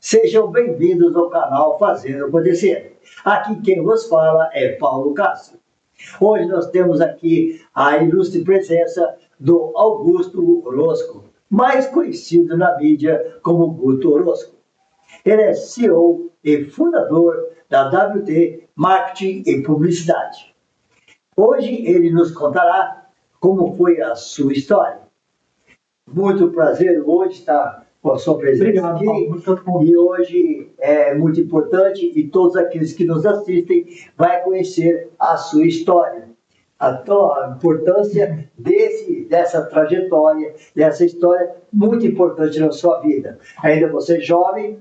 Sejam bem-vindos ao canal Fazendo Acontecer. Aqui quem vos fala é Paulo Castro. Hoje nós temos aqui a ilustre presença do Augusto Orozco, mais conhecido na mídia como Guto Orozco. Ele é CEO e fundador da WT Marketing e Publicidade. Hoje ele nos contará como foi a sua história. Muito prazer hoje estar com a sua presença aqui. Paulo. E hoje é muito importante e todos aqueles que nos assistem vão conhecer a sua história. A importância dessa trajetória, dessa história muito importante na sua vida. Ainda você é jovem,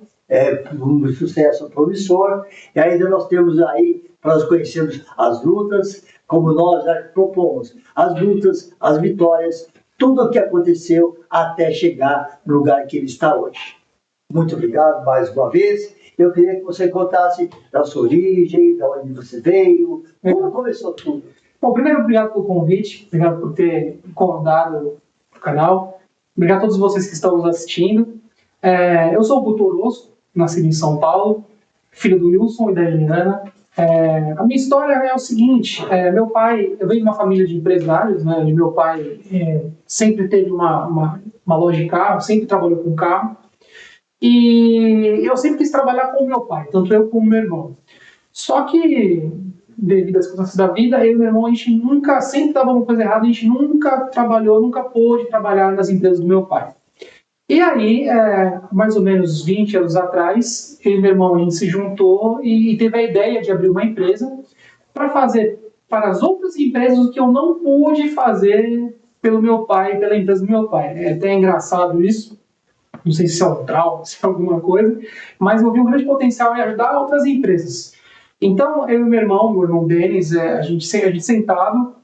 um sucesso promissor, e ainda nós temos aí, para nós conhecermos as lutas, como nós já propomos, as lutas, as vitórias, tudo o que aconteceu até chegar no lugar que ele está hoje. Muito obrigado mais uma vez. Eu queria que você contasse da sua origem, de onde você veio, como começou tudo. Bom, primeiro, obrigado pelo convite, obrigado por ter convidado o canal, obrigado a todos vocês que estão nos assistindo. Eu sou o Guto Orozco, nascido em São Paulo, filho do Wilson e da Eliana. A minha história é o seguinte, meu pai, eu venho de uma família de empresários, né? Meu pai sempre teve uma loja de carro, sempre trabalhou com carro, e eu sempre quis trabalhar com o meu pai, tanto eu como meu irmão. Só que, devido às circunstâncias da vida, eu e meu irmão, a gente nunca, sempre estava uma coisa errada, a gente nunca trabalhou, nunca pôde trabalhar nas empresas do meu pai. E aí, mais ou menos 20 anos atrás, eu e meu irmão, a gente se juntou e teve a ideia de abrir uma empresa para fazer para as outras empresas o que eu não pude fazer pelo meu pai, pela empresa do meu pai. É até engraçado isso, não sei se é um trauma, se é alguma coisa, mas eu vi um grande potencial em ajudar outras empresas. Então, eu e meu irmão Denis, a gente sentado,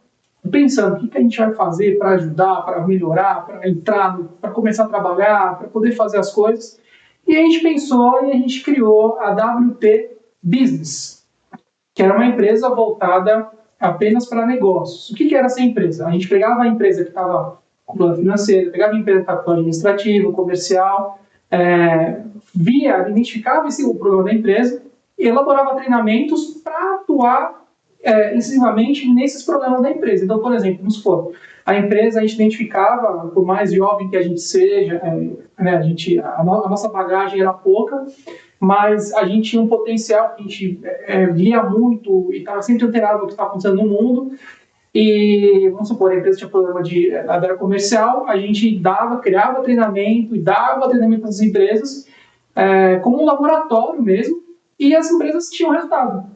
pensando o que a gente vai fazer para ajudar, para melhorar, para entrar, para começar a trabalhar, para poder fazer as coisas. E a gente pensou e a gente criou a WT Business, que era uma empresa voltada apenas para negócios. O que era essa empresa? A gente pegava a empresa que estava com plano financeiro, pegava a empresa que estava com plano administrativo, comercial, identificava o problema da empresa e elaborava treinamentos para atuar incisivamente nesses problemas da empresa. Então, por exemplo, vamos supor, a empresa a gente identificava, por mais jovem que a gente seja, a nossa bagagem era pouca, mas a gente tinha um potencial, a gente via muito e estava sempre antenado no que estava acontecendo no mundo. E, vamos supor, a empresa tinha problema da área comercial, a gente criava treinamento e dava treinamento para as empresas, como um laboratório mesmo, e as empresas tinham resultado.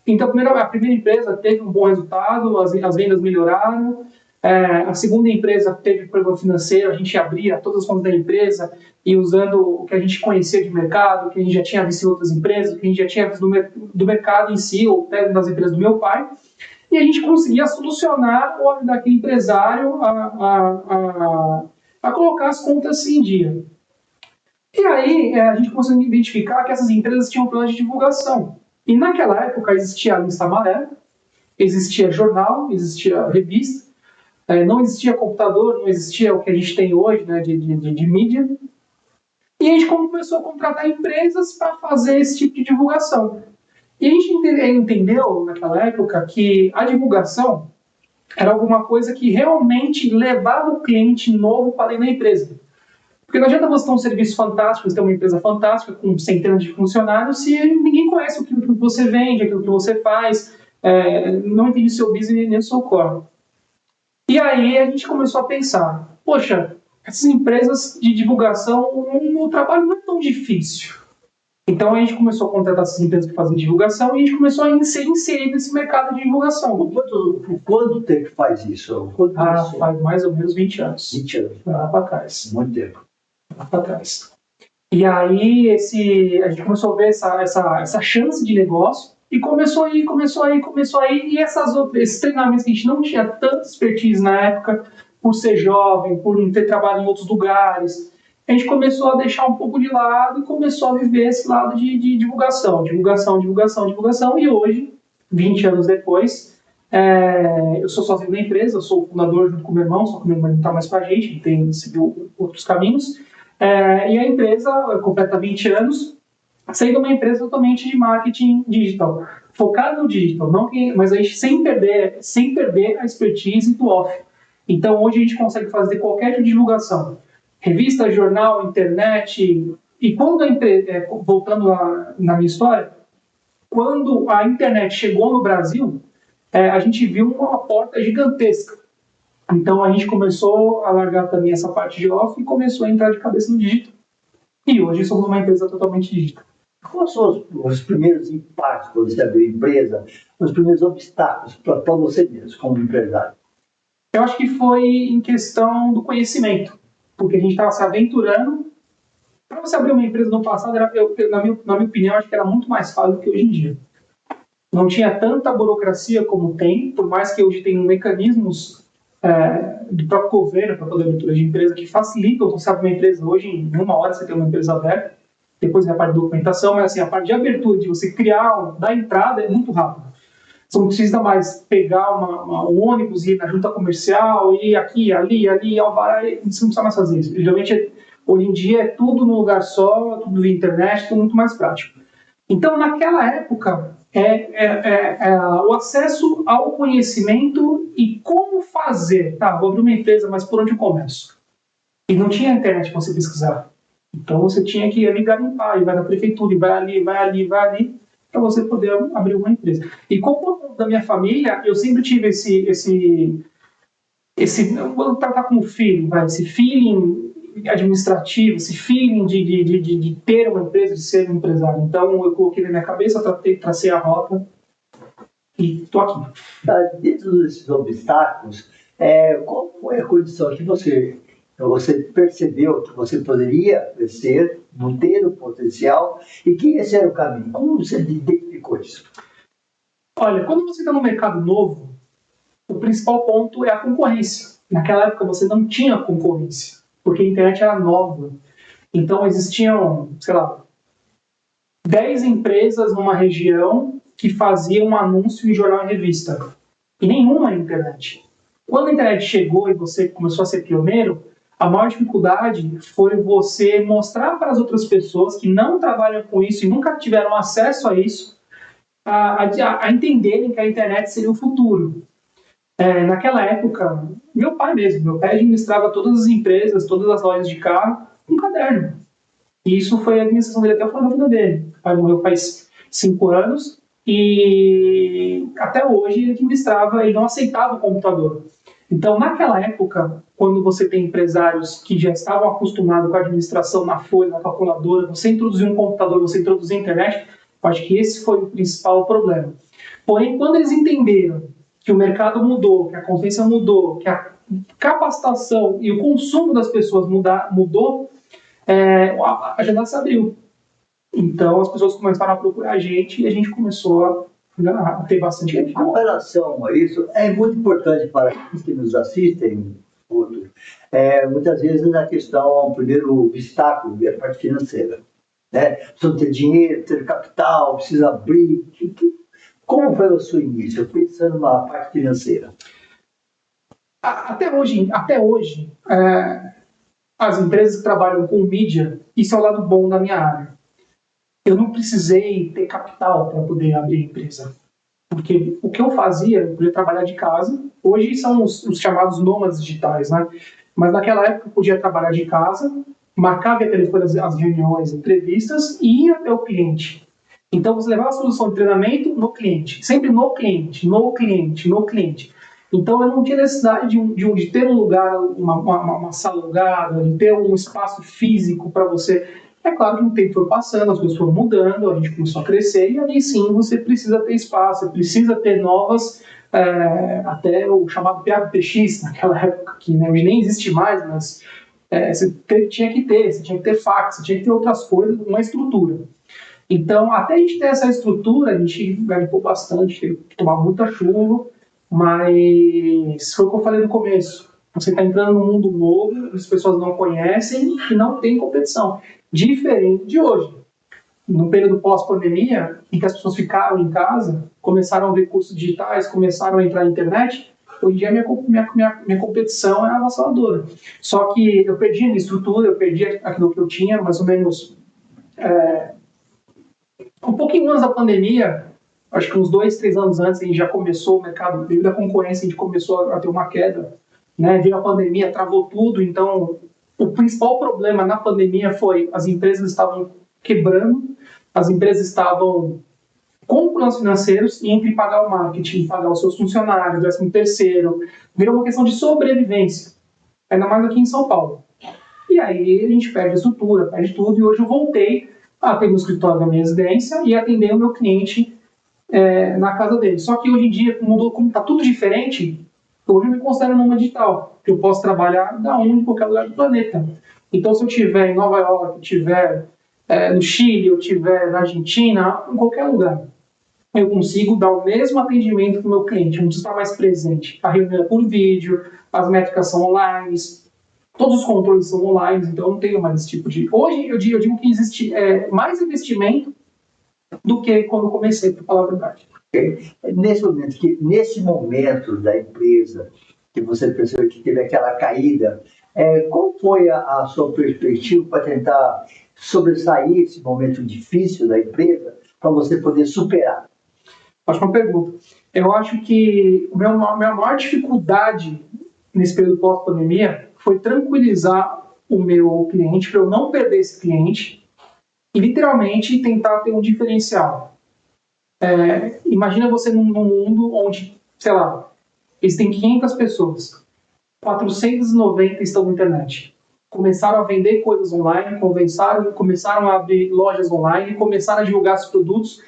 Então, a primeira empresa teve um bom resultado, as vendas melhoraram. A segunda empresa teve problema financeiro, a gente abria todas as contas da empresa e usando o que a gente conhecia de mercado, o que a gente já tinha visto em outras empresas, o que a gente já tinha visto do mercado em si, ou até das empresas do meu pai, e a gente conseguia solucionar ou ajudar aquele empresário a colocar as contas em dia. E aí, a gente conseguiu identificar que essas empresas tinham um plano de divulgação. E naquela época existia a lista amarela, existia jornal, existia revista, não existia computador, não existia o que a gente tem hoje, né, de mídia. E a gente começou a contratar empresas para fazer esse tipo de divulgação. E a gente entendeu naquela época que a divulgação era alguma coisa que realmente levava o cliente novo para dentro da empresa. Porque não adianta você ter um serviço fantástico, você ter uma empresa fantástica com centenas de funcionários se ninguém conhece aquilo que você vende, aquilo que você faz, não entende o seu business nem o seu core. E aí a gente começou a pensar, poxa, essas empresas de divulgação, o trabalho não é tão difícil. Então a gente começou a contratar essas empresas para fazer divulgação e a gente começou a ser inserido nesse mercado de divulgação. Quanto tempo faz isso? Faz mais ou menos 20 anos. 20 anos. Lá para trás. Muito tempo. Para trás. E aí a gente começou a ver essa chance de negócio e começou a ir, e esses treinamentos que a gente não tinha tanta expertise na época, por ser jovem, por não ter trabalhado em outros lugares, a gente começou a deixar um pouco de lado e começou a viver esse lado de divulgação, e hoje, 20 anos depois, eu sou sozinho da empresa, eu sou o fundador junto com o meu irmão, só que o meu irmão não está mais com a gente, ele seguiu outros caminhos. E a empresa completa 20 anos sendo uma empresa totalmente de marketing digital, focada no digital, não que, mas a gente sem perder a expertise do off. Então, hoje a gente consegue fazer qualquer tipo de divulgação. Revista, jornal, internet. E quando a empresa, voltando na minha história, quando a internet chegou no Brasil, a gente viu uma porta gigantesca. Então, a gente começou a largar também essa parte de off e começou a entrar de cabeça no digital. E hoje somos uma empresa totalmente digital. Quais são os primeiros impactos quando você abriu a empresa, os primeiros obstáculos para você mesmo, como empresário? Eu acho que foi em questão do conhecimento, porque a gente estava se aventurando. Para você abrir uma empresa no passado, na minha opinião, acho que era muito mais fácil do que hoje em dia. Não tinha tanta burocracia como tem, por mais que hoje tenham mecanismos do próprio governo para poder abertura de empresa que facilitam você abrir uma empresa. Hoje, em uma hora, você tem uma empresa aberta. Depois vem a parte de documentação, mas assim, a parte de abertura, de você criar, da entrada, é muito rápido. Você não precisa mais pegar um ônibus e ir na junta comercial, e ir aqui, ali, alvará, você não precisa mais fazer isso. Geralmente, hoje em dia, é tudo num lugar só, tudo via internet, tudo muito mais prático. Então, naquela época, o acesso ao conhecimento e como fazer. Tá, vou abrir uma empresa, mas por onde eu começo? E não tinha internet para você pesquisar. Então, você tinha que ir ali garimpar, e vai na prefeitura, e vai ali, para você poder abrir uma empresa. E como da minha família, eu sempre tive vou tratar como feeling, esse feeling administrativo, esse feeling de ter uma empresa, de ser um empresário. Então, eu coloquei na minha cabeça, tracei a rota e estou aqui. Dentro desses obstáculos, qual foi a condição que você percebeu que você poderia crescer, ter o potencial e que esse era o caminho? Como você identificou isso? Olha, quando você está no mercado novo, o principal ponto é a concorrência. Naquela época você não tinha concorrência, porque a internet era nova. Então existiam, sei lá, 10 empresas numa região que faziam um anúncio em jornal e revista. E nenhuma na internet. Quando a internet chegou e você começou a ser pioneiro, a maior dificuldade foi você mostrar para as outras pessoas que não trabalham com isso e nunca tiveram acesso a isso, a entenderem que a internet seria o futuro. Naquela época, meu pai administrava todas as empresas, todas as lojas de carro, com um caderno. E isso foi a administração dele até o final da vida dele. O pai morreu faz 5 anos e até hoje ele administrava, ele não aceitava o computador. Então, naquela época, quando você tem empresários que já estavam acostumados com a administração na folha, na calculadora, você introduzir um computador, você introduzir a internet, eu acho que esse foi o principal problema. Porém, quando eles entenderam que o mercado mudou, que a consciência mudou, que a capacitação e o consumo das pessoas mudou, a janela se abriu. Então, as pessoas começaram a procurar a gente e a gente começou a ter bastante gente. Com relação a isso, é muito importante para aqueles que nos assistem, muitas vezes a questão, o primeiro obstáculo é a parte financeira. Precisa ter dinheiro, ter capital, precisa abrir. Como foi o seu início, pensando na parte financeira? Até hoje, as empresas que trabalham com mídia, isso é o lado bom da minha área. Eu não precisei ter capital para poder abrir a empresa. Porque o que eu fazia, eu podia trabalhar de casa. Hoje são os chamados nômades digitais, né? Mas naquela época eu podia trabalhar de casa, marcar via telefone as reuniões, entrevistas e ir até o cliente. Então você levava a solução de treinamento no cliente, sempre no cliente. Então eu não tinha necessidade de ter um lugar, uma sala alugada, de ter um espaço físico para você. É claro que o tempo foi passando, as coisas foram mudando, a gente começou a crescer e aí sim você precisa ter espaço, você precisa ter novas, até o chamado PABX naquela época, que hoje nem existe mais, mas você tinha que ter fax, você tinha que ter outras coisas, uma estrutura. Então, até a gente ter essa estrutura, a gente garimpou bastante, teve que tomar muita chuva, mas foi o que eu falei no começo. Você está entrando num mundo novo, as pessoas não conhecem e não tem competição. Diferente de hoje. No período pós-pandemia, em que as pessoas ficaram em casa, começaram a ver cursos digitais, começaram a entrar na internet, hoje em dia minha competição é avassaladora. Só que eu perdi a minha estrutura, eu perdi aquilo que eu tinha, mais ou menos Um pouquinho antes da pandemia, acho que uns 2, 3 anos antes, a gente já começou o mercado, devido à concorrência, a gente começou a ter uma queda, né? Veio a pandemia, travou tudo, então o principal problema na pandemia foi as empresas estavam quebrando, as empresas estavam com problemas financeiros e entre pagar o marketing, pagar os seus funcionários, 13º, virou uma questão de sobrevivência, ainda mais aqui em São Paulo. E aí a gente perde a estrutura, perde tudo, e hoje eu voltei a ter no escritório da minha residência e atender o meu cliente na casa dele. Só que hoje em dia, mudou, como está tudo diferente, hoje eu me considero nômade digital, que eu posso trabalhar da onde, em qualquer lugar do planeta. Então, se eu estiver em Nova York, estiver no Chile, eu estiver na Argentina, em qualquer lugar, eu consigo dar o mesmo atendimento para o meu cliente, eu não preciso estar mais presente. A reunião é por vídeo, as métricas são online, todos os controles são online, então eu não tenho mais esse tipo de... Hoje eu digo que existe mais investimento do que quando eu comecei, para falar a verdade. Nesse momento da empresa, que você percebeu que teve aquela caída, qual foi a sua perspectiva para tentar sobressair esse momento difícil da empresa, para você poder superar? Ótima pergunta. Eu acho que a minha maior dificuldade nesse período pós-pandemia foi tranquilizar o meu cliente, para eu não perder esse cliente, e literalmente tentar ter um diferencial. Imagina você num mundo onde, sei lá, existem 500 pessoas, 490 estão na internet. Começaram a vender coisas online, começaram a abrir lojas online, começaram a divulgar seus produtos.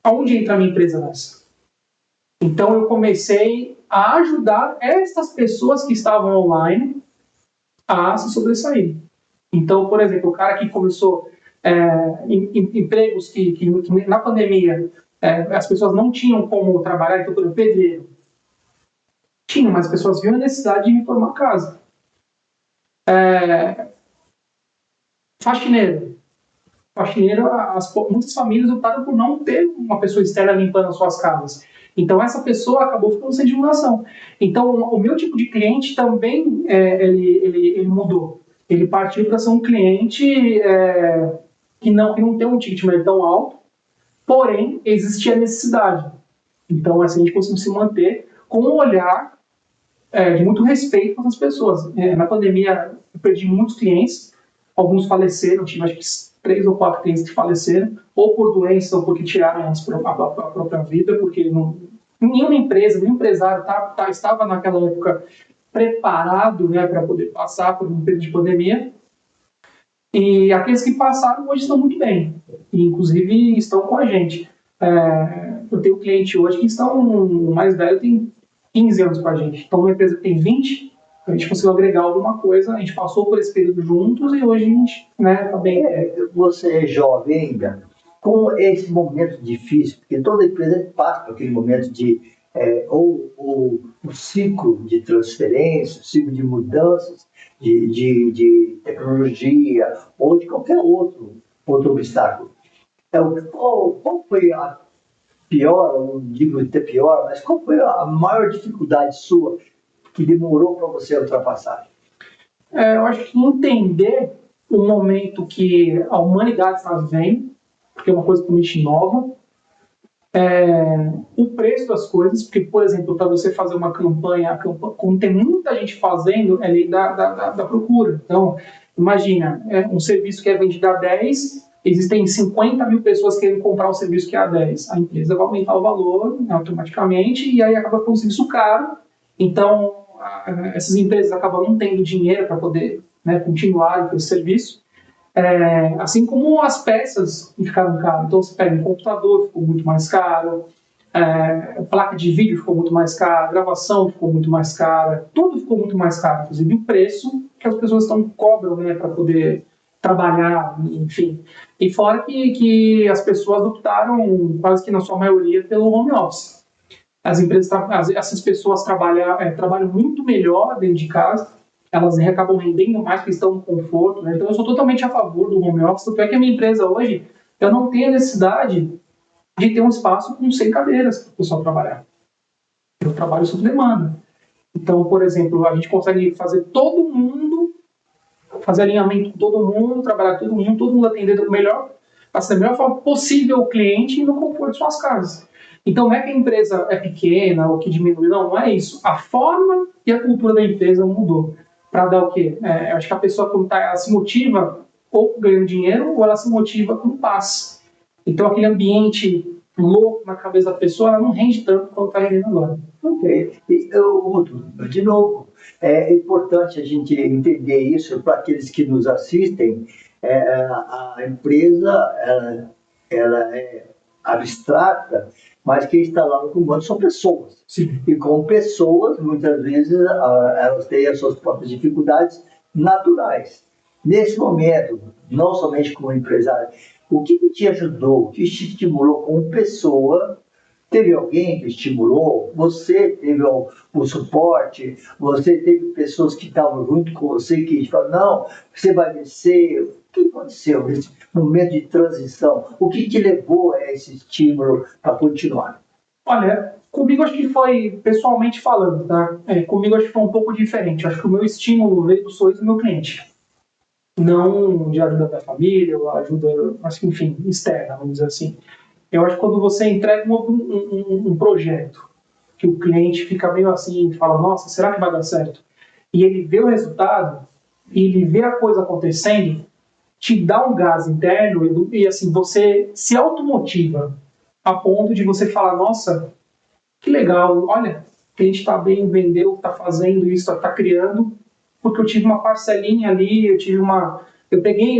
Aonde entra a minha empresa nessa? Então eu comecei a ajudar essas pessoas que estavam online a se sobressair. Então, por exemplo, o cara que começou empregos que na pandemia as pessoas não tinham como trabalhar, então, por exemplo, pedreiro. Tinha, mas as pessoas viam a necessidade de reformar a casa. Faxineiro. Muitas famílias optaram por não ter uma pessoa externa limpando as suas casas. Então, essa pessoa acabou ficando sem divulgação. Então, o meu tipo de cliente também ele mudou. Ele partiu para ser um cliente que não tem um ticket médio tão alto, porém, existia necessidade. Então, assim, a gente conseguiu se manter com um olhar de muito respeito com as pessoas. Na pandemia, eu perdi muitos clientes, alguns faleceram, tive acho que 3 ou 4 clientes que faleceram, ou por doença, ou porque tiraram a própria vida, porque nenhuma empresa, nenhum empresário estava naquela época preparado, né, para poder passar por um período de pandemia. E aqueles que passaram hoje estão muito bem, e inclusive estão com a gente. Eu tenho cliente hoje que o mais velho tem 15 anos com a gente. Então, uma empresa que tem 20, a gente conseguiu agregar alguma coisa, a gente passou por esse período juntos e hoje a gente está bem. Você é jovem ainda, com esse momento difícil, porque toda empresa passa por aquele momento de ou o ciclo de transferência, o ciclo de mudanças, de tecnologia, ou de qualquer outro obstáculo. Qual foi a pior, não digo até pior, mas qual foi a maior dificuldade sua que demorou para você ultrapassar? Eu acho que entender o momento que a humanidade está vivendo, porque é uma coisa totalmente nova, o preço das coisas, porque, por exemplo, para você fazer uma campanha, como tem muita gente fazendo, é lei da procura. Então, imagina, um serviço que é vendido a 10, existem 50 mil pessoas querendo comprar um serviço que é a 10. A empresa vai aumentar o valor automaticamente e aí acaba com um serviço caro. Então, essas empresas acabam não tendo dinheiro para poder continuar com esse serviço. Assim como as peças ficaram caras. Então, você pega um computador, ficou muito mais caro, placa de vídeo ficou muito mais cara, gravação ficou muito mais cara, tudo ficou muito mais caro, inclusive o preço que as pessoas cobram para poder trabalhar, enfim. E fora que as pessoas optaram, quase que na sua maioria, pelo home office. Essas pessoas trabalham muito melhor dentro de casa, elas acabam rendendo mais porque estão no conforto, né? Então eu sou totalmente a favor do home office, tanto é que a minha empresa hoje, eu não tenho a necessidade de ter um espaço com 100 cadeiras para o pessoal trabalhar. Eu trabalho sob demanda. Então, por exemplo, a gente consegue fazer fazer alinhamento com todo mundo, trabalhar com todo mundo atender o melhor assim, da melhor forma possível o cliente no conforto de suas casas. Então, não é que a empresa é pequena ou que diminui, não é isso. A forma e a cultura da empresa mudou. Para dar o quê? Eu acho que a pessoa, quando ela se motiva ou ganhando dinheiro, ou ela se motiva com paz. Então, aquele ambiente louco na cabeça da pessoa, ela não rende tanto quanto está rendendo agora. Ok. De novo, é importante a gente entender isso para aqueles que nos assistem. A empresa, ela é abstrata, mas quem está lá no comando são pessoas. Sim. E com pessoas, muitas vezes, elas têm as suas próprias dificuldades naturais. Nesse momento, não somente como empresário, o que te ajudou, o que te estimulou como pessoa? Teve alguém que estimulou? Você teve o suporte? Você teve pessoas que estavam junto com você que falaram, não, você vai vencer. O que aconteceu nesse momento de transição? O que te levou a esse estímulo para continuar? Olha, comigo acho que foi, pessoalmente falando, tá? Comigo acho que foi um pouco diferente. Acho que o meu estímulo veio do sorriso do meu cliente. Não de ajuda da família, ou ajuda, assim, enfim, externa, vamos dizer assim. Eu acho que quando você entrega um projeto, que o cliente fica meio assim, fala, nossa, será que vai dar certo? E ele vê o resultado, e ele vê a coisa acontecendo, te dá um gás interno, e assim, você se automotiva a ponto de você falar, nossa, que legal, olha, o cliente está bem, vendeu, está fazendo isso, está criando, porque eu tive uma parcelinha ali, eu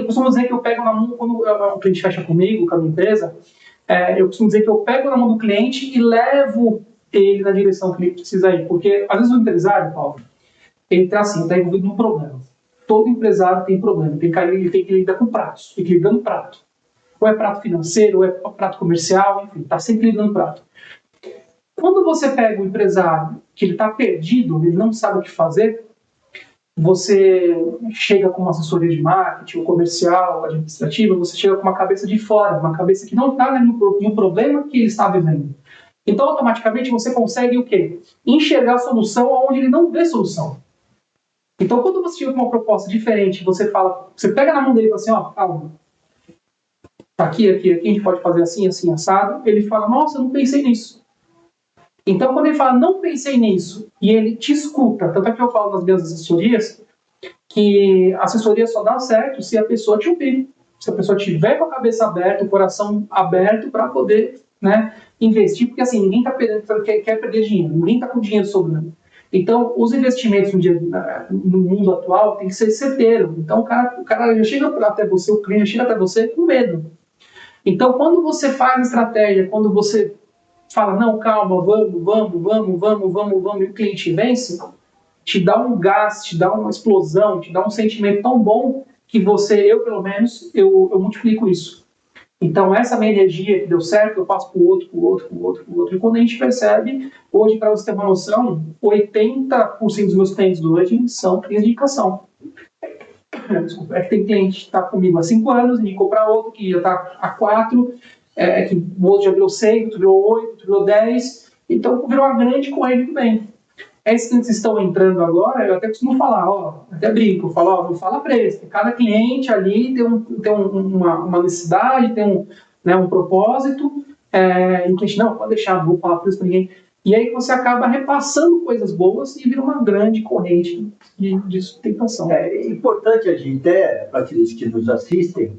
costumo dizer que eu pego na mão, quando o cliente fecha comigo, com a minha empresa, eu costumo dizer que eu pego na mão do cliente e levo ele na direção que ele precisa ir, porque às vezes o empresário, Paulo, ele está assim, está envolvido num problema. Todo empresário tem problema, ele tem que lidar com pratos, tem que lidar no prato. Ou é prato financeiro, ou é prato comercial, enfim, está sempre lidando prato. Quando você pega um empresário que ele está perdido, ele não sabe o que fazer, você chega com uma assessoria de marketing, ou comercial, administrativa, você chega com uma cabeça de fora, uma cabeça que não está no problema que ele está vivendo. Então, automaticamente, você consegue o quê? Enxergar a solução onde ele não vê solução. Então, quando você chega com uma proposta diferente, você pega na mão dele e fala assim, ó, calma, aqui, a gente pode fazer assim, assim, assado. Ele fala, nossa, eu não pensei nisso. Então, quando ele fala, não pensei nisso, e ele te escuta, tanto é que eu falo nas minhas assessorias, que a assessoria só dá certo se a pessoa te ouvir. Se a pessoa tiver com a cabeça aberta, o coração aberto para poder, né, investir, porque assim, ninguém quer perder dinheiro, ninguém está com dinheiro sobrando. Então, os investimentos no mundo atual tem que ser certeiro. Então, o cara já chega até você, o cliente chega até você com medo. Então, quando você faz estratégia, quando você fala, não, calma, vamos, e o cliente vence, te dá um gás, te dá uma explosão, te dá um sentimento tão bom que eu pelo menos, eu multiplico isso. Então, essa minha energia que deu certo, eu passo para o outro. E quando a gente percebe, hoje, para você ter uma noção, 80% dos meus clientes hoje são clientes de indicação. Desculpa, que tem cliente que está comigo há 5 anos, indicou para outro que já está há 4, que o outro já virou 6, outro virou 8, outro virou 10. Então, virou uma grande corrente do bem. Esses clientes que estão entrando agora, eu até costumo falar, até brinco, eu falo, não fala preço. Cada cliente ali tem uma necessidade, tem um propósito, e o cliente, não, pode deixar, não vou falar preço para ninguém. E aí você acaba repassando coisas boas e vira uma grande corrente de sustentação. É importante a gente, para aqueles que nos assistem,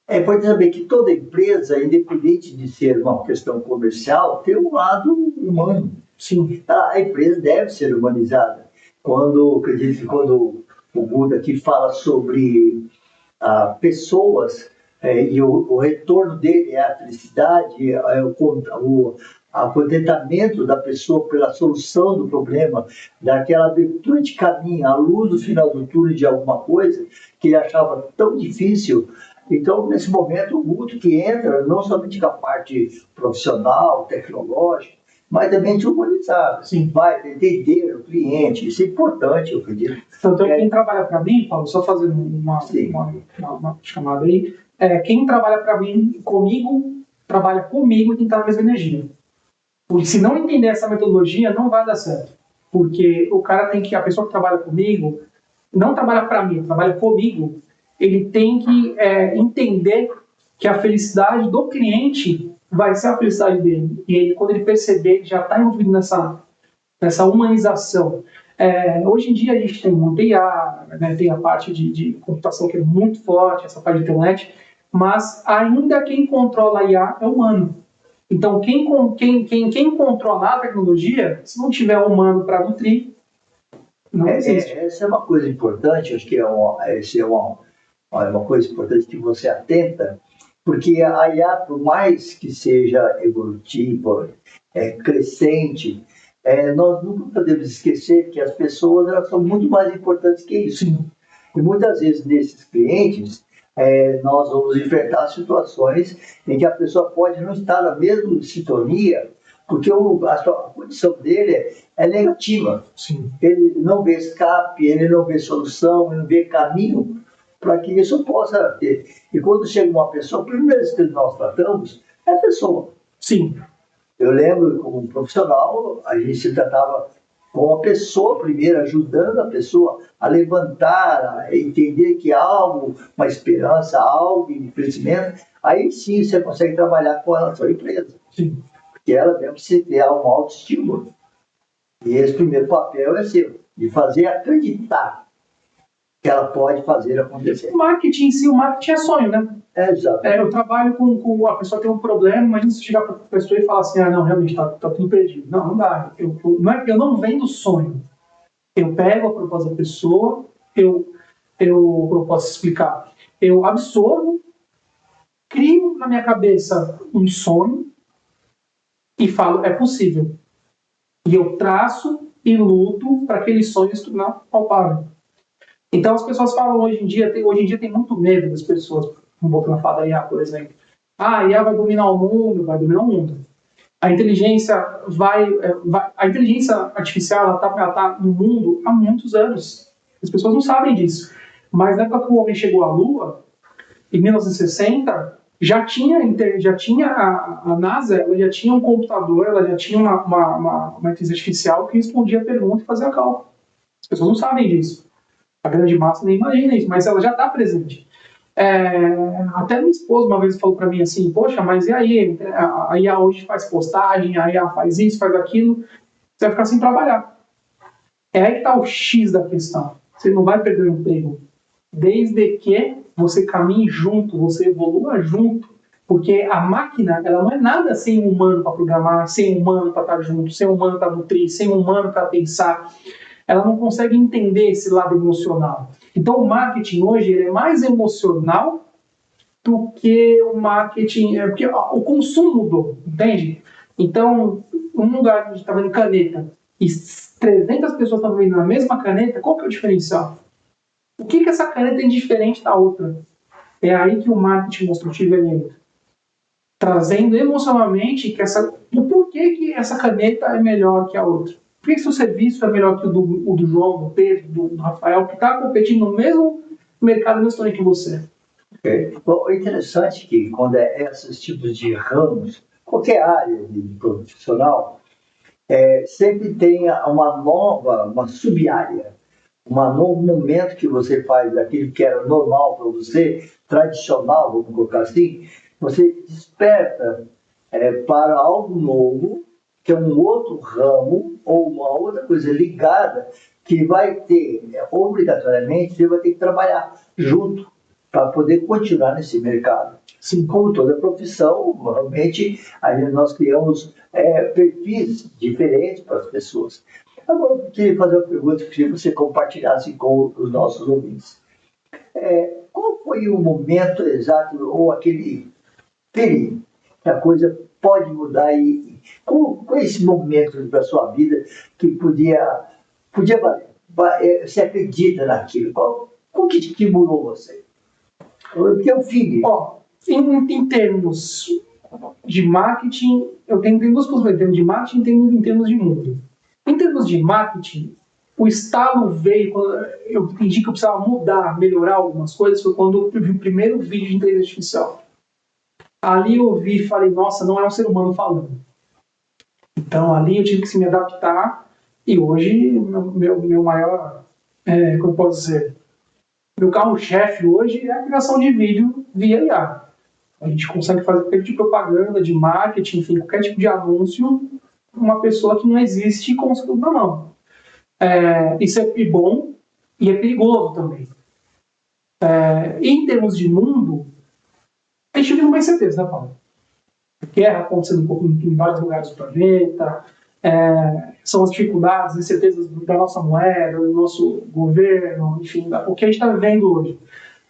é importante saber que toda empresa, independente de ser uma questão comercial, tem um lado humano. Sim. A empresa deve ser humanizada. Acredito que quando o Buda aqui fala sobre pessoas, e o retorno dele é a felicidade, o contentamento da pessoa pela solução do problema, daquela abertura de caminho, a luz no final do túnel de alguma coisa que ele achava tão difícil. Então, nesse momento, o Guto que entra, não somente com a parte profissional, tecnológica, mas também de humanizar. Sim. Vai entender o cliente, isso é importante, eu acredito. Então, quem trabalha para mim, Paulo, só fazendo uma chamada aí, quem trabalha para mim, trabalha comigo e tem que estar na mesma energia. Porque se não entender essa metodologia, não vai dar certo. Porque a pessoa que trabalha comigo, não trabalha para mim, trabalha comigo, ele tem que entender que a felicidade do cliente vai ser a felicidade dele. E ele, quando ele perceber que já está envolvido nessa humanização. Hoje em dia a gente tem muito IA, né, tem a parte de computação que é muito forte, essa parte de internet, mas ainda quem controla a IA é o humano. Então, quem controla a tecnologia, se não tiver humano para nutrir, não existe. Essa é uma coisa importante, acho que essa é uma coisa importante que você atenta, porque a IA, por mais que seja evolutiva, crescente, nós nunca podemos esquecer que as pessoas elas são muito mais importantes que isso. Sim. E muitas vezes, nesses clientes, nós vamos enfrentar situações em que a pessoa pode não estar na mesma sintonia, porque a condição dele é negativa. Sim. Ele não vê escape, ele não vê solução, ele não vê caminho para que isso possa ter. E quando chega uma pessoa, a primeira vez que nós tratamos é a pessoa. Sim. Eu lembro, como profissional, a gente se tratava com a pessoa primeiro, ajudando a pessoa a levantar, a entender que há algo, uma esperança, algo de crescimento. Aí sim você consegue trabalhar com a sua empresa. Sim. Porque ela deve se ter um autoestímulo. E esse primeiro papel é seu, de fazer acreditar que ela pode fazer acontecer. O marketing em si, o marketing é sonho, né? Exato. Eu trabalho com a pessoa tem um problema, imagina se chegar para a pessoa e falar assim, não, realmente tá tudo perdido. Não dá. Eu não vendo sonho. Eu pego a proposta da pessoa, eu posso explicar. Eu absorvo, crio na minha cabeça um sonho e falo, é possível. E eu traço e luto para aquele sonho se tornar palpável. Então as pessoas falam hoje em dia tem muito medo das pessoas, voltando a falar da IA, por exemplo. A IA vai dominar o mundo. A inteligência a inteligência artificial ela tá no mundo há muitos anos. As pessoas não sabem disso. Mas na época que o homem chegou à Lua, em 1960, já tinha a NASA, ela já tinha um computador, ela já tinha uma inteligência artificial que respondia a pergunta e fazia cálculo. As pessoas não sabem disso. A grande massa nem imagina isso, mas ela já está presente. Até minha esposa uma vez falou para mim assim, poxa, mas e aí? A IA hoje faz postagem, a IA faz isso, faz aquilo, você vai ficar sem trabalhar. É aí que está o X da questão. Você não vai perder o emprego, desde que você caminhe junto, você evolua junto, porque a máquina ela não é nada sem um humano para programar, sem um humano para estar junto, sem um humano para nutrir, sem um humano para pensar. Ela não consegue entender esse lado emocional. Então, o marketing hoje ele é mais emocional do que o marketing... porque o consumo mudou, entende? Então, um lugar que a gente está vendo caneta e 300 pessoas estão vendo a mesma caneta, qual que é o diferencial? O que essa caneta tem diferente da outra? É aí que o marketing construtivo entra. Trazendo emocionalmente o porquê que essa caneta é melhor que a outra. Por que seu serviço é melhor que o do João, do Pedro, do Rafael, que está competindo no mesmo mercado mesmo que você? Bom, é interessante que quando esses tipos de ramos, qualquer área de profissional, sempre tem uma sub-área, um novo momento que você faz daquilo que era normal para você, tradicional, vamos colocar assim, você desperta para algo novo, que é um outro ramo ou uma outra coisa ligada que vai ter, obrigatoriamente, você vai ter que trabalhar junto para poder continuar nesse mercado. Sim. Como toda profissão, realmente nós criamos perfis diferentes para as pessoas. Agora, eu queria fazer uma pergunta que queria que você compartilhasse com os nossos ouvintes. Qual foi o momento exato ou aquele período que a coisa pode mudar e qual é esse momento da sua vida que podia valer? Você acredita naquilo? Qual que estimulou você? Porque é o filho. Em termos de marketing, tem duas coisas. Em termos de marketing e em termos de mundo. Em termos de marketing, o estalo veio quando eu entendi que eu precisava mudar, melhorar algumas coisas, foi quando eu vi o primeiro vídeo de inteligência artificial. Ali eu vi e falei, nossa, não é um ser humano falando. Então ali eu tive que se me adaptar e hoje meu maior, como eu posso dizer, meu carro-chefe hoje é a criação de vídeo via IA. A gente consegue fazer qualquer tipo de propaganda, de marketing, enfim, qualquer tipo de anúncio, uma pessoa que não existe com o celular na mão. Isso é bom e é perigoso também. Em termos de mundo, a gente vive uma incerteza, né, Paulo? Guerra acontecendo um pouco em vários lugares do planeta, são as dificuldades, incertezas da nossa moeda, do nosso governo, enfim, o que a gente está vivendo hoje.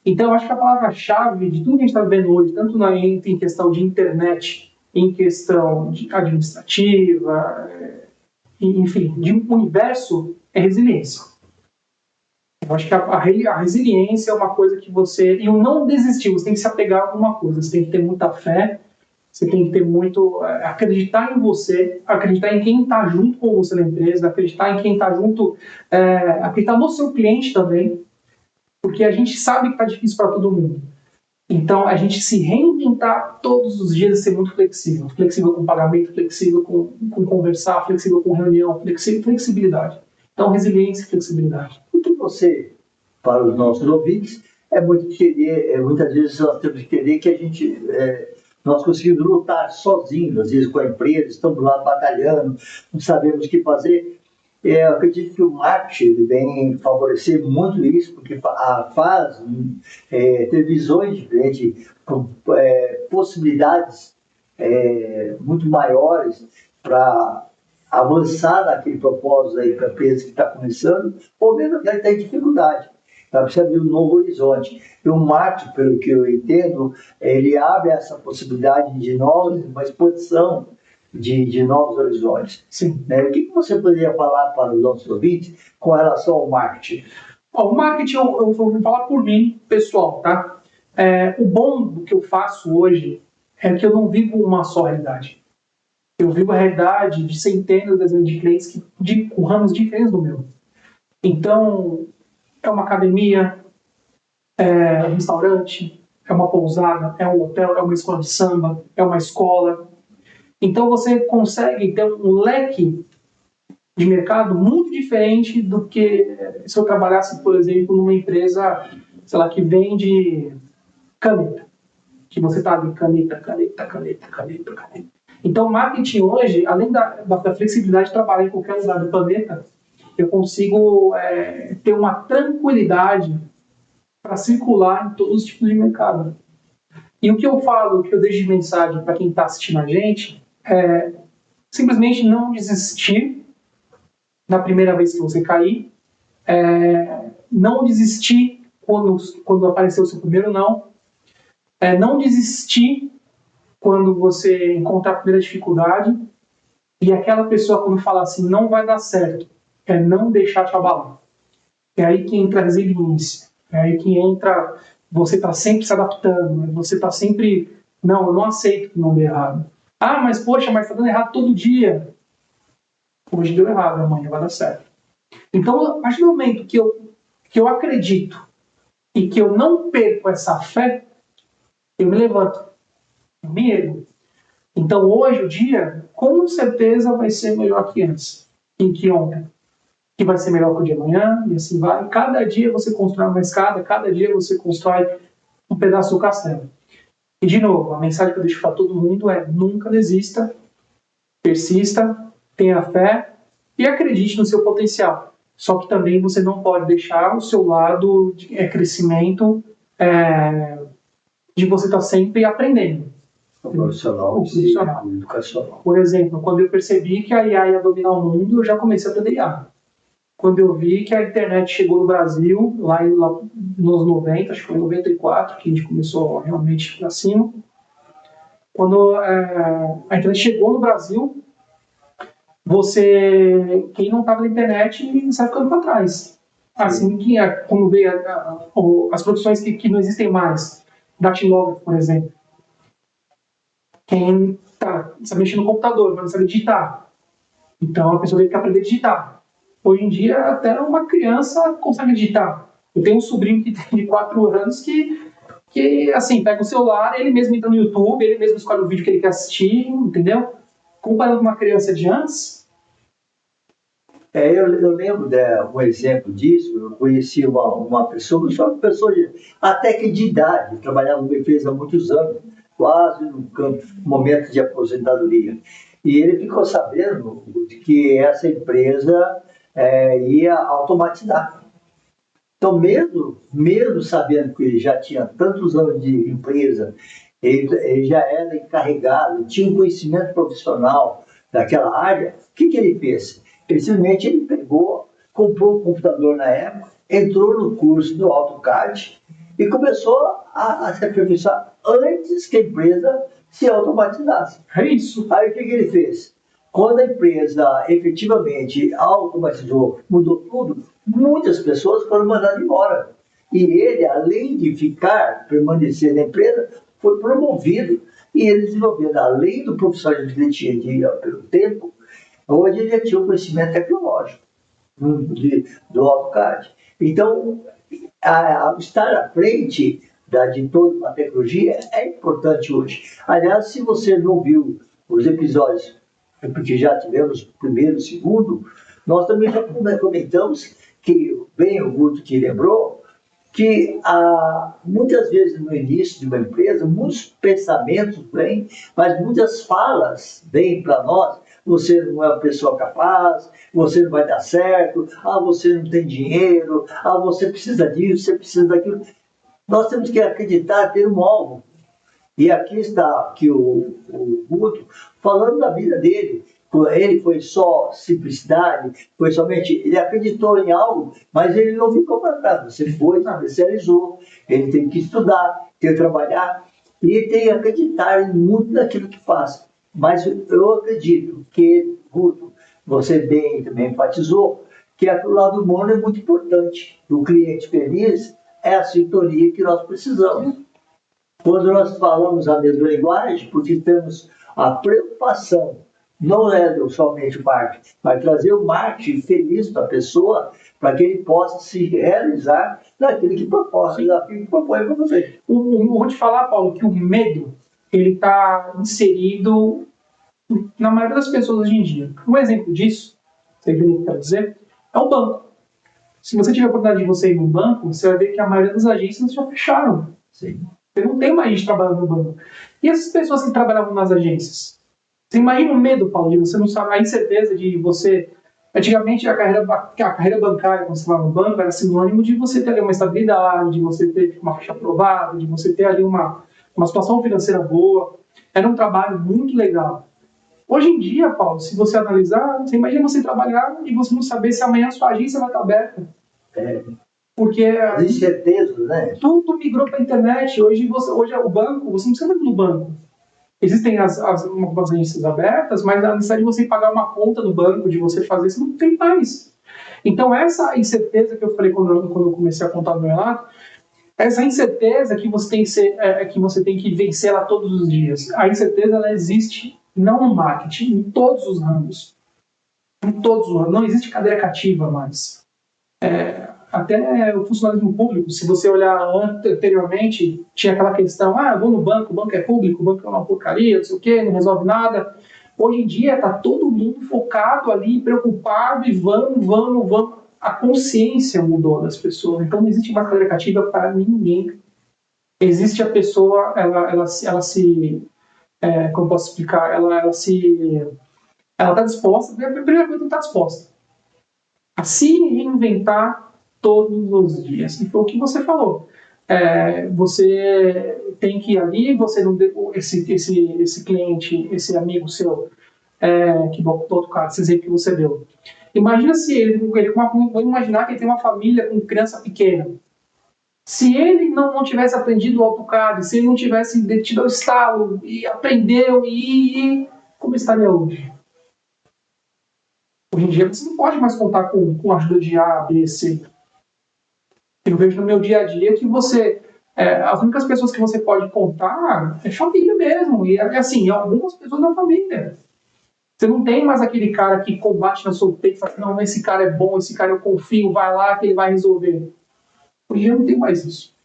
Então, eu acho que a palavra-chave de tudo que a gente está vivendo hoje, tanto em questão de internet, em questão de administrativa, enfim, de universo, é resiliência. Eu acho que a resiliência é uma coisa que você... E o não desistir, você tem que se apegar a alguma coisa, você tem que ter muita fé, você tem que ter muito... acreditar em você, acreditar em quem está junto com você na empresa, acreditar em quem está junto... acreditar no seu cliente também, porque a gente sabe que está difícil para todo mundo. Então, a gente se reinventar todos os dias e ser muito flexível. Flexível com pagamento, flexível com conversar, flexível com reunião, flexibilidade. Então, resiliência e flexibilidade. O que você, para os nossos ouvintes, muitas vezes nós temos que entender que nós conseguimos lutar sozinhos, às vezes com a empresa, estamos lá batalhando, não sabemos o que fazer. Eu acredito que o marketing vem favorecer muito isso, porque faz ter visões diferentes, possibilidades muito maiores para avançar naquele propósito aí para a empresa que está começando, ou mesmo que ela tem dificuldade. Ela precisa de um novo horizonte. E o marketing, pelo que eu entendo, ele abre essa possibilidade de uma exposição de novos horizontes. Sim. O que você poderia falar para os nossos ouvintes com relação ao marketing? O marketing, eu vou falar por mim, pessoal, tá? O bom do que eu faço hoje é que eu não vivo uma só realidade. Eu vivo a realidade de centenas, dezenas de clientes com ramos diferentes do meu. Então, é uma academia, é um restaurante, é uma pousada, é um hotel, é uma escola de samba, é uma escola. Então, você consegue ter um leque de mercado muito diferente do que se eu trabalhasse, por exemplo, numa empresa, sei lá, que vende caneta. Que você está ali, caneta. Então, marketing hoje, além da flexibilidade de trabalhar em qualquer lugar do planeta, eu consigo ter uma tranquilidade para circular em todos os tipos de mercado. E o que eu falo, o que eu deixo de mensagem para quem está assistindo a gente, é simplesmente não desistir na primeira vez que você cair, não desistir quando aparecer o seu primeiro não, não desistir quando você encontrar a primeira dificuldade, e aquela pessoa quando fala assim, não vai dar certo, não deixar te abalar. É aí que entra a resiliência, é aí que entra você tá sempre se adaptando, né? Você tá sempre, não, eu não aceito que não dê errado. Ah, mas poxa, mas tá dando errado todo dia. Hoje deu errado, amanhã vai dar certo. Então, a partir do momento que eu acredito e que eu não perco essa fé, eu me levanto, eu me ergo. Então, hoje o dia, com certeza, vai ser melhor que antes, e que ontem. Que vai ser melhor que o de amanhã, e assim vai. Cada dia você constrói uma escada, cada dia você constrói um pedaço do castelo. E, de novo, a mensagem que eu deixo para todo mundo é: nunca desista, persista, tenha fé e acredite no seu potencial. Só que também você não pode deixar o seu lado de crescimento de você estar sempre aprendendo. O profissional. Educacional. Por exemplo, quando eu percebi que a IA ia dominar o mundo, eu já comecei a aprender IA. Quando eu vi que a internet chegou no Brasil, lá nos 90, acho que foi em 94, que a gente começou realmente para cima. Quando a internet chegou no Brasil, quem não estava na internet, sai ficando para trás. Assim que, quando veio as produções que não existem mais, datilógrafo, por exemplo. Quem sabe mexer no computador, mas não sabe digitar. Então a pessoa teve que aprender a digitar. Hoje em dia, até uma criança consegue digitar. Eu tenho um sobrinho que tem de 4 anos que assim, pega o celular, ele mesmo entra no YouTube, ele mesmo escolhe o vídeo que ele quer assistir, entendeu? Comparando com uma criança de antes. Eu lembro de um exemplo disso. Eu conheci uma pessoa, só uma pessoa até que de idade, trabalhava numa empresa há muitos anos, quase no momento de aposentadoria. E ele ficou sabendo de que essa empresa ia automatizar. Então, mesmo sabendo que ele já tinha tantos anos de empresa, ele já era encarregado, tinha um conhecimento profissional daquela área, o que ele fez? Ele simplesmente ele pegou, comprou um computador na época, entrou no curso do AutoCAD e começou a se aperfeiçoar antes que a empresa se automatizasse. É isso. Aí o que ele fez? Quando a empresa efetivamente automatizou, mudou tudo, muitas pessoas foram mandadas embora. E ele, além de permanecer na empresa, foi promovido. E ele desenvolveu, além do profissionalismo que ele tinha pelo tempo, hoje ele já tinha o conhecimento tecnológico do AutoCAD. Então, estar à frente de toda uma tecnologia é importante hoje. Aliás, se você não viu os episódios, porque já tivemos o primeiro e o segundo, nós também já comentamos que, bem o Guto te lembrou, que muitas vezes no início de uma empresa, muitos pensamentos vêm, mas muitas falas vêm para nós. Você não é uma pessoa capaz, você não vai dar certo, você não tem dinheiro, você precisa disso, você precisa daquilo. Nós temos que acreditar, ter um alvo. E aqui está aqui o Guto falando da vida dele. Ele foi só simplicidade, foi somente. Ele acreditou em algo, mas ele não ficou para trás. Você foi, especializou, ele tem que estudar, tem que trabalhar e tem que acreditar muito naquilo que faz. Mas eu acredito que, Guto, você bem também enfatizou, que o lado humano é muito importante. O cliente feliz é a sintonia que nós precisamos. Quando nós falamos a mesma linguagem, porque temos a preocupação, não é somente o marketing, mas trazer o marketing feliz para a pessoa, para que ele possa se realizar naquilo que propõe para você. Vou te falar, Paulo, que o medo ele está inserido na maioria das pessoas hoje em dia. Um exemplo disso, você entendeu o que eu quero dizer, é o banco. Se você tiver a oportunidade de você ir no banco, você vai ver que a maioria das agências já fecharam. Sim. Você não tem mais gente trabalhando no banco. E essas pessoas que trabalhavam nas agências? Você imagina o medo, Paulo, de você não saber, a incerteza de você... Antigamente, a carreira bancária, quando você vai no banco, era sinônimo de você ter ali uma estabilidade, de você ter uma ficha aprovada, de você ter ali uma situação financeira boa. Era um trabalho muito legal. Hoje em dia, Paulo, se você analisar, você imagina você trabalhar e você não saber se amanhã a sua agência vai estar aberta. Porque as incertezas, né? Tudo migrou para a internet. Hoje é o banco, você não precisa ir no banco. Existem algumas agências abertas, mas a necessidade de você pagar uma conta no banco, de você fazer isso, não tem mais. Então, essa incerteza que eu falei quando eu comecei a contar o meu relato, essa incerteza que você tem que você tem que vencer ela todos os dias. A incerteza ela existe não no marketing, em todos os ramos. Em todos os ramos. Não existe cadeira cativa mais. Até o funcionalismo público, se você olhar anteriormente, tinha aquela questão, eu vou no banco, o banco é público, o banco é uma porcaria, não sei o quê, não resolve nada. Hoje em dia está todo mundo focado ali, preocupado e vamos. A consciência mudou das pessoas, então não existe uma cadeira cativa para ninguém. Existe a pessoa, ela se como posso explicar, ela está disposta, a primeira coisa que está disposta a se reinventar todos os dias. E foi o que você falou. Você tem que ir ali, você não esse cliente, esse amigo seu, que botou o cara, esse exemplo que você deu. Imagina se vou imaginar que ele tem uma família com criança pequena. Se ele não tivesse aprendido o AutoCAD, se ele não tivesse tido o estalo e aprendeu como estaria hoje? Hoje em dia você não pode mais contar com a ajuda de A, B, C. Eu vejo no meu dia a dia que as únicas pessoas que você pode contar é família mesmo. E assim, algumas pessoas da família. Você não tem mais aquele cara que combate na sua peito e fala, não, esse cara é bom, esse cara eu confio, vai lá que ele vai resolver. Hoje em dia não tem mais isso.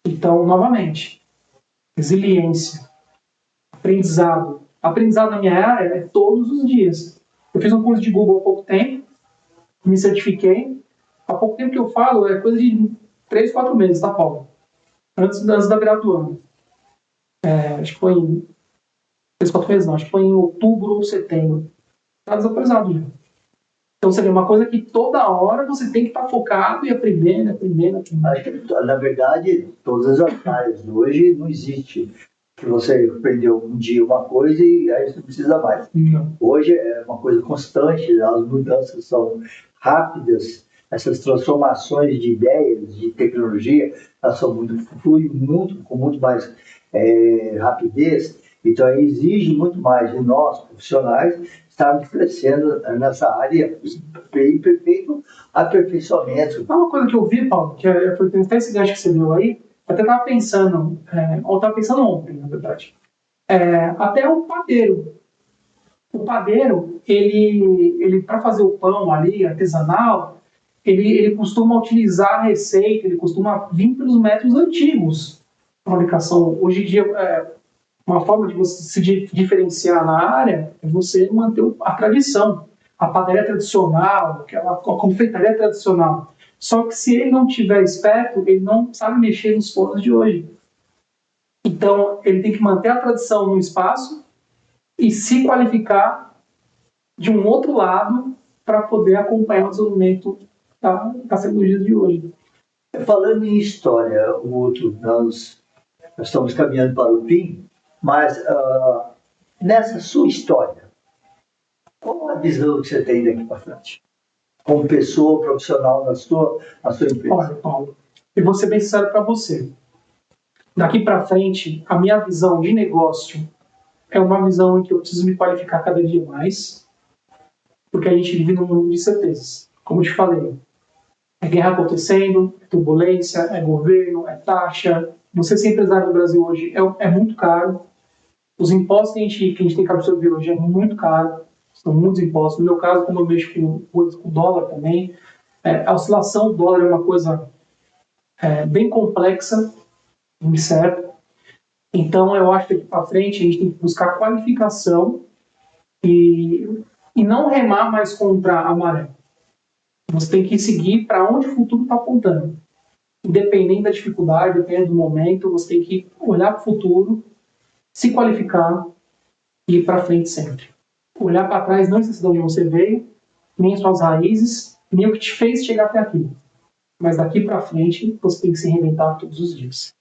Então, novamente, resiliência, aprendizado. Aprendizado na minha área é todos os dias. Eu fiz um curso de Google há pouco tempo, me certifiquei. Há pouco tempo que eu falo, é coisa de 3, 4 meses, tá, Paulo? Antes da virada do ano. acho que foi em 3, 4 meses, não, acho que foi em outubro ou setembro. Está desatualizado já. Então, seria uma coisa que toda hora você tem que estar focado e aprendendo. Acho que, na verdade, todas as áreas hoje não existe que você aprendeu um dia uma coisa e aí você não precisa mais. Não. Hoje é uma coisa constante, as mudanças são rápidas, essas transformações de ideias, de tecnologia, elas são fluem muito, com muito mais rapidez, então exige muito mais de nós, profissionais, estarmos crescendo nessa área em perfeito aperfeiçoamento. Uma coisa que eu vi, Paulo, que foi até esse gancho que você deu aí, eu até estava pensando, ou estava pensando ontem, na verdade, até o padeiro. O padeiro, ele para fazer o pão ali, artesanal, ele costuma utilizar a receita, ele costuma vir pelos métodos antigos de fabricação. Hoje em dia, uma forma de você se diferenciar na área é você manter a tradição, a padaria tradicional, a confeitaria tradicional. Só que se ele não tiver esperto, ele não sabe mexer nos fornos de hoje. Então, ele tem que manter a tradição no espaço e se qualificar de um outro lado para poder acompanhar o desenvolvimento das tecnologias de hoje. Falando em história, nós estamos caminhando para o fim, mas nessa sua história, qual a visão que você tem daqui para frente? Como pessoa profissional na sua empresa? Olha, Paulo, eu vou ser bem sincero para você. Daqui para frente, a minha visão de negócio é uma visão em que eu preciso me qualificar cada dia mais, porque a gente vive num mundo de incertezas. Como eu te falei, é guerra acontecendo, é turbulência, é governo, é taxa. Você ser empresário no Brasil hoje é muito caro. Os impostos que a gente tem que absorver hoje é muito caro. São muitos impostos. No meu caso, como eu mexo com dólar também, a oscilação do dólar é uma coisa bem complexa, certo? Então, eu acho que daqui para frente a gente tem que buscar qualificação e não remar mais contra a maré. Você tem que seguir para onde o futuro está apontando. Independente da dificuldade, dependendo do momento, você tem que olhar para o futuro, se qualificar e ir para frente sempre. Olhar para trás não esquecer de onde você veio, nem suas raízes, nem o que te fez chegar até aqui. Mas daqui para frente, você tem que se reinventar todos os dias.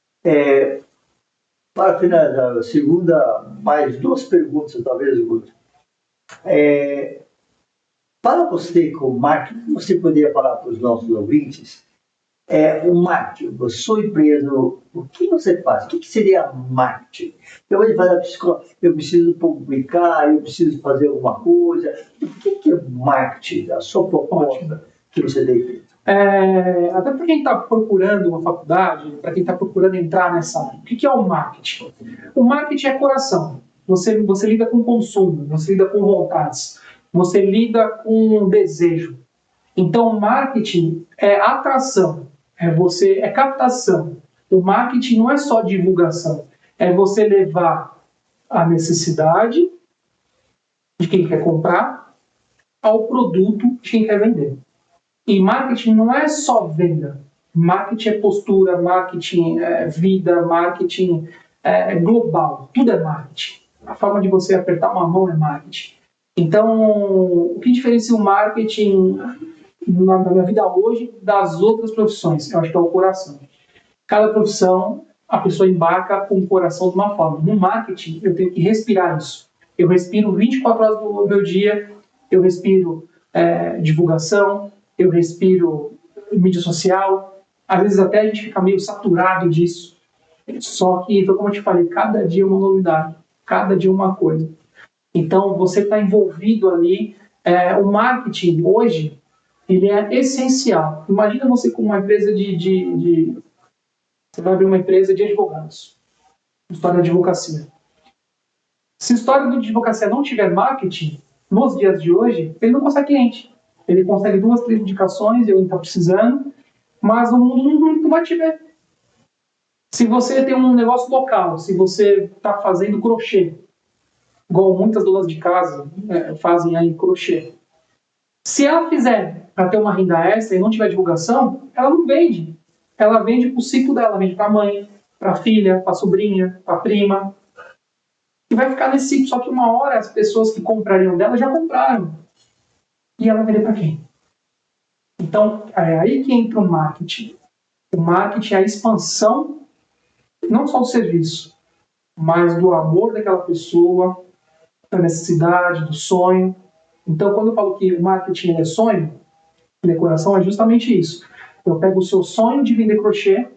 Para finalizar, a segunda, mais duas perguntas, talvez, Guto. Para você, como marketing, você poderia falar para os nossos ouvintes, o marketing, a sua empresa, o que você faz? O que seria marketing? Eu vou falar, eu preciso publicar, eu preciso fazer alguma coisa. O que é marketing? A sua proposta que você tem feito? Até para quem está procurando uma faculdade, para quem está procurando entrar nessa área, o que é o marketing? O marketing é coração. Você lida com consumo, você lida com vontades, você lida com desejo. Então, o marketing é atração, é captação. O marketing não é só divulgação, é você levar a necessidade de quem quer comprar ao produto de quem quer vender. E marketing não é só venda. Marketing é postura, marketing é vida, marketing é global. Tudo é marketing. A forma de você apertar uma mão é marketing. Então, o que diferencia o marketing na minha vida hoje das outras profissões? Eu acho que é o coração. Cada profissão, a pessoa embarca com o coração de uma forma. No marketing, eu tenho que respirar isso. Eu respiro 24 horas do meu dia, eu respiro divulgação, eu respiro mídia social. Às vezes até a gente fica meio saturado disso. Só que, como eu te falei, cada dia é uma novidade, cada dia é uma coisa. Então, você está envolvido ali. O marketing, hoje, ele é essencial. Imagina você com uma empresa você vai abrir uma empresa de advogados. História de advocacia. Se a história de advocacia não tiver marketing, nos dias de hoje, ele não consegue cliente. Ele consegue 2, 3 indicações, ele está precisando, mas o mundo não vai te ver. Se você tem um negócio local, se você está fazendo crochê, igual muitas donas de casa fazem aí crochê, se ela fizer para ter uma renda extra e não tiver divulgação, ela não vende. Ela vende para o ciclo dela, vende para a mãe, para a filha, para a sobrinha, para a prima. E vai ficar nesse ciclo, só que uma hora as pessoas que comprariam dela já compraram. E ela vai vender para quem? Então, é aí que entra o marketing. O marketing é a expansão, não só do serviço, mas do amor daquela pessoa, da necessidade, do sonho. Então, quando eu falo que o marketing é sonho, decoração, é justamente isso. Eu pego o seu sonho de vender crochê,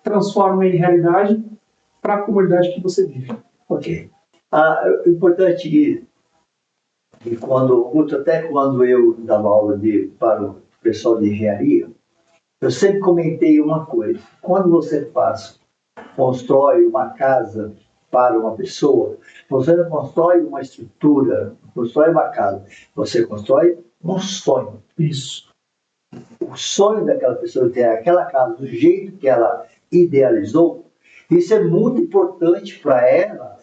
transformo em realidade para a comunidade que você vive. Ok. O importante e até quando eu dava aula para o pessoal de engenharia, eu sempre comentei uma coisa. Quando você constrói uma casa para uma pessoa, você não constrói uma estrutura, não constrói uma casa, você constrói um sonho. Isso. O sonho daquela pessoa ter aquela casa do jeito que ela idealizou, isso é muito importante para ela,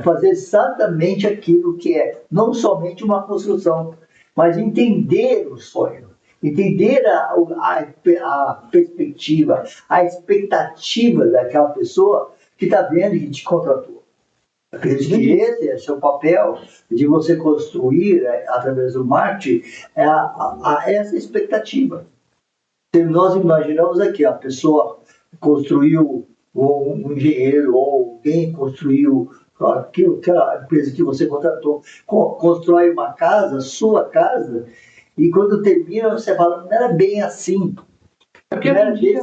fazer exatamente aquilo que é, não somente uma construção, mas entender o sonho, entender a perspectiva, a expectativa daquela pessoa que está vendo e que te contratou. Acredito que esse é o seu papel de você construir, através do marketing, essa expectativa. Nós imaginamos aqui, a pessoa construiu, ou um engenheiro, ou alguém construiu aquela empresa que você contratou, constrói uma casa, sua casa, e quando termina você fala, não era bem assim. É porque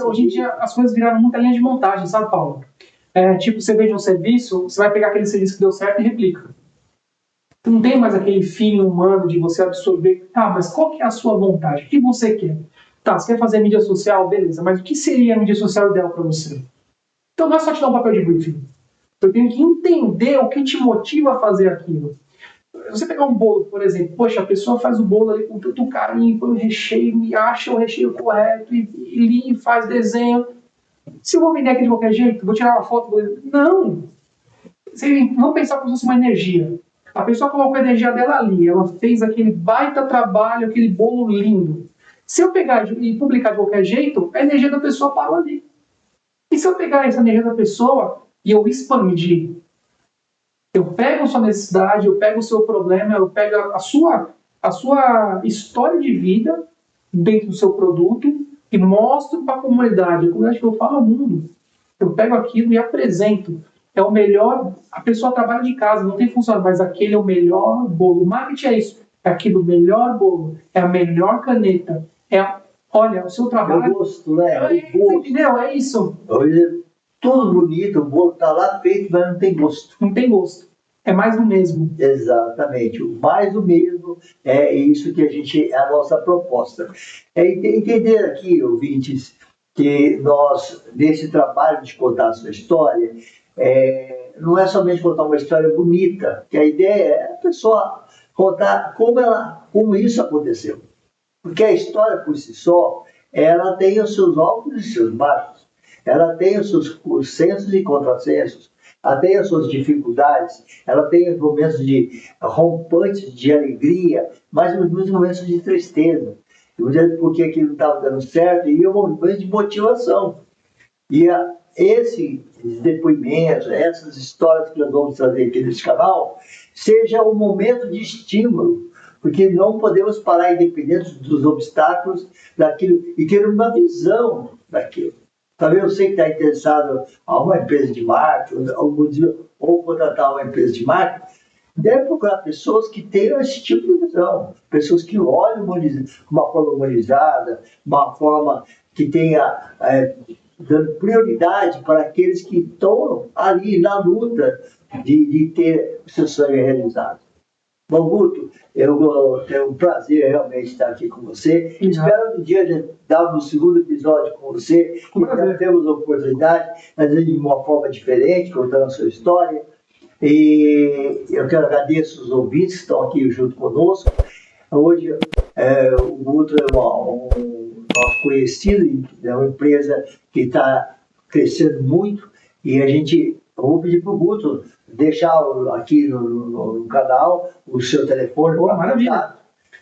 hoje em dia as coisas viraram muita linha de montagem, sabe, Paulo? Tipo, você vende um serviço, você vai pegar aquele serviço que deu certo e replica. Não tem mais aquele feeling humano de você absorver. Tá, mas qual que é a sua vontade? O que você quer? Tá, você quer fazer mídia social? Beleza, mas o que seria a mídia social ideal para você? Então não é só te dar um papel de briefing. Eu tenho que entender o que te motiva a fazer aquilo. Você pegar um bolo, por exemplo, poxa, a pessoa faz o bolo ali com tanto carinho, põe o recheio, me acha o recheio correto, e faz desenho. Se eu vou vender aqui de qualquer jeito, vou tirar uma foto, não! Vamos pensar como se fosse uma energia. A pessoa colocou a energia dela ali, ela fez aquele baita trabalho, aquele bolo lindo. Se eu pegar e publicar de qualquer jeito, a energia da pessoa parou ali. E se eu pegar essa energia da pessoa e eu expandir, eu pego a sua necessidade, eu pego o seu problema, eu pego a sua história de vida dentro do seu produto e mostro para a comunidade que eu falo ao mundo. Eu pego aquilo e apresento. É o melhor. A pessoa trabalha de casa, não tem funcionário, mas aquele é o melhor bolo. O marketing é isso. É aquilo, melhor bolo. É a melhor caneta. Olha, o seu trabalho. É o gosto, né? Você entendeu? É isso. Tudo bonito, o bolo está lá feito, mas não tem gosto. Não tem gosto. É mais do mesmo. Exatamente. O mais do mesmo é isso que é a nossa proposta. É entender aqui, ouvintes, que nós, nesse trabalho de contar a sua história, não é somente contar uma história bonita, que a ideia é a pessoa contar como isso aconteceu. Porque a história por si só, ela tem os seus altos e seus baixos. Ela tem os seus sensos e contrassensos. Ela tem as suas dificuldades. Ela tem os momentos de rompantes de alegria, mas muitos momentos de tristeza. Porque aquilo não estava dando certo e um momento de motivação. E esses depoimentos, essas histórias que nós vamos trazer aqui nesse canal, seja um momento de estímulo, porque não podemos parar independente dos obstáculos daquilo e ter uma visão daquilo. Talvez você que está interessado em uma empresa de marketing ou contratar uma empresa de marketing, deve procurar pessoas que tenham esse tipo de visão, pessoas que olhem uma forma humanizada, uma forma que tenha dando prioridade para aqueles que estão ali na luta de ter o seu sonho realizado. Bom, Guto, eu tenho um prazer realmente estar aqui com você. Espero um dia de dar um segundo episódio com você. Já temos a oportunidade, às vezes de uma forma diferente, contando a sua história. E eu quero agradecer os ouvintes que estão aqui junto conosco. Hoje, o Guto é um nosso conhecido, é uma empresa que está crescendo muito e eu vou pedir para o Guto deixar aqui no canal o seu telefone. Maravilha.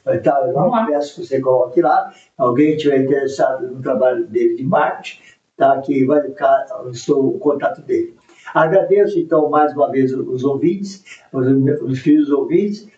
Eu peço que você coloque lá. Alguém estiver interessado no trabalho dele de marketing, tá? Que vai ficar o contato dele. Agradeço, então, mais uma vez os ouvintes, os queridos ouvintes,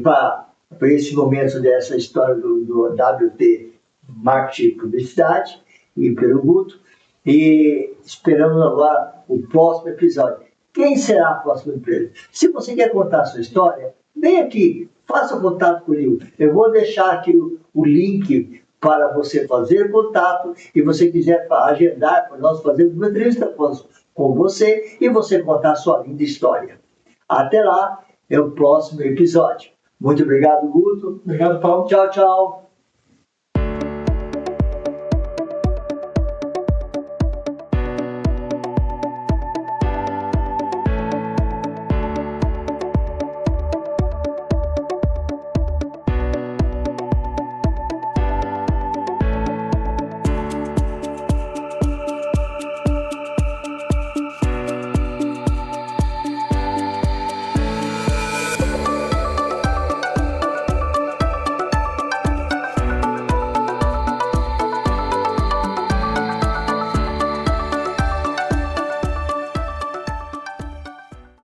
para esse momento dessa história do WT Marketing e Publicidade e pelo Guto, e esperamos agora o próximo episódio. Quem será a próxima empresa? Se você quer contar a sua história, vem aqui, faça contato comigo. Eu vou deixar aqui o link para você fazer contato e você quiser agendar para nós fazermos uma entrevista com você e você contar a sua linda história. Até lá, é o próximo episódio. Muito obrigado, Guto. Obrigado, Paulo. Tchau, tchau.